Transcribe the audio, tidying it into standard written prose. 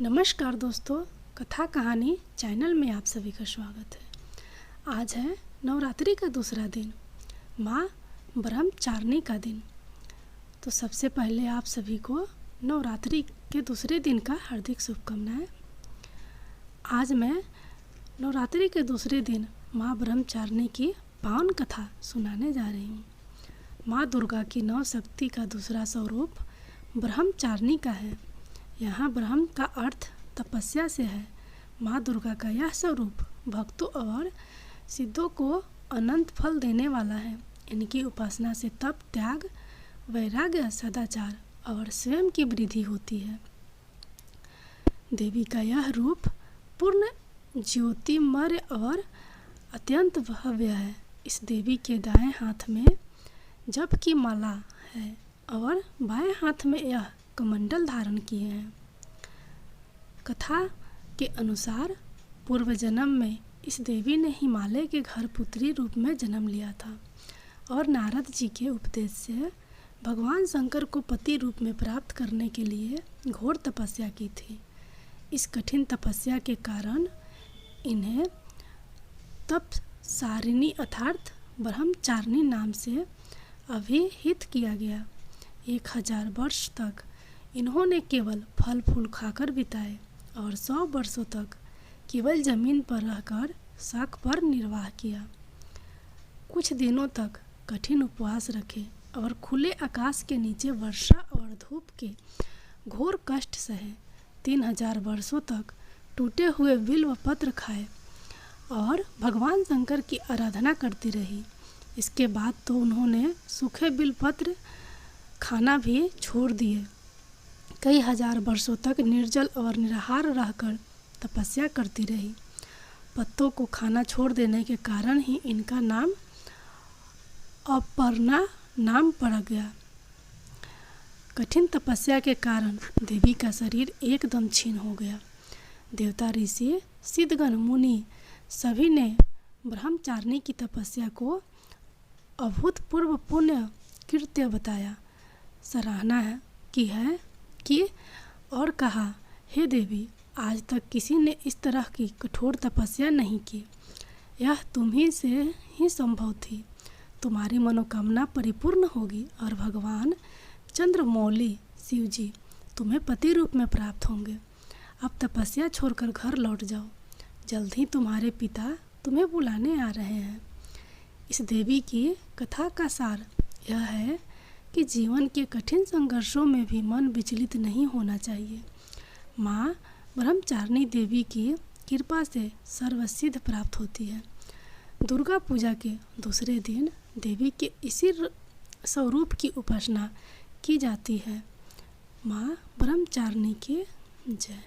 नमस्कार दोस्तों, कथा कहानी चैनल में आप सभी का स्वागत है। आज है नवरात्रि का दूसरा दिन, माँ ब्रह्मचारिणी का दिन। तो सबसे पहले आप सभी को नवरात्रि के दूसरे दिन का हार्दिक शुभकामनाएं। आज मैं नवरात्रि के दूसरे दिन माँ ब्रह्मचारिणी की पावन कथा सुनाने जा रही हूँ। माँ दुर्गा की नौ शक्ति का दूसरा स्वरूप ब्रह्मचारिणी का है। यहाँ ब्रह्म का अर्थ तपस्या से है। माँ दुर्गा का यह स्वरूप भक्तों और सिद्धों को अनंत फल देने वाला है। इनकी उपासना से तप, त्याग, वैराग्य, सदाचार और स्वयं की वृद्धि होती है। देवी का यह रूप पूर्ण ज्योतिमय और अत्यंत भव्य है। इस देवी के दाएं हाथ में जप की माला है और बाएं हाथ में यह कमंडल धारण किए हैं। कथा के अनुसार पूर्व जन्म में इस देवी ने हिमालय के घर पुत्री रूप में जन्म लिया था और नारद जी के उपदेश से भगवान शंकर को पति रूप में प्राप्त करने के लिए घोर तपस्या की थी। इस कठिन तपस्या के कारण इन्हें तपसारिणी अर्थात ब्रह्मचारिणी नाम से अभिहित किया गया। 1000 वर्ष तक इन्होंने केवल फल फूल खाकर बिताए और 100 वर्षों तक केवल जमीन पर रहकर शाक पर निर्वाह किया। कुछ दिनों तक कठिन उपवास रखे और खुले आकाश के नीचे वर्षा और धूप के घोर कष्ट सहे। 3000 वर्षों तक टूटे हुए बिल्व पत्र खाए और भगवान शंकर की आराधना करती रही। इसके बाद तो उन्होंने सूखे बिल्व पत्र खाना भी छोड़ दिए। कई हजार वर्षों तक निर्जल और निराहार रहकर तपस्या करती रही। पत्तों को खाना छोड़ देने के कारण ही इनका नाम अपर्णा नाम पड़ गया। कठिन तपस्या के कारण देवी का शरीर एकदम क्षीण हो गया। देवता, ऋषि, सिद्धगण, मुनि सभी ने ब्रह्मचारिणी की तपस्या को अभूतपूर्व पुण्य कृत्य बताया, सराहना की और कहा, हे देवी, आज तक किसी ने इस तरह की कठोर तपस्या नहीं की। यह तुम्ही से ही संभव थी। तुम्हारी मनोकामना परिपूर्ण होगी और भगवान चंद्रमौली शिव जी तुम्हें पति रूप में प्राप्त होंगे। अब तपस्या छोड़कर घर लौट जाओ। जल्द ही तुम्हारे पिता तुम्हें बुलाने आ रहे हैं। इस देवी की कथा का सार यह है कि जीवन के कठिन संघर्षों में भी मन विचलित नहीं होना चाहिए। माँ ब्रह्मचारिणी देवी की कृपा से सर्वसिद्ध प्राप्त होती है। दुर्गा पूजा के दूसरे दिन देवी के इसी स्वरूप की उपासना की जाती है। माँ ब्रह्मचारिणी की जय।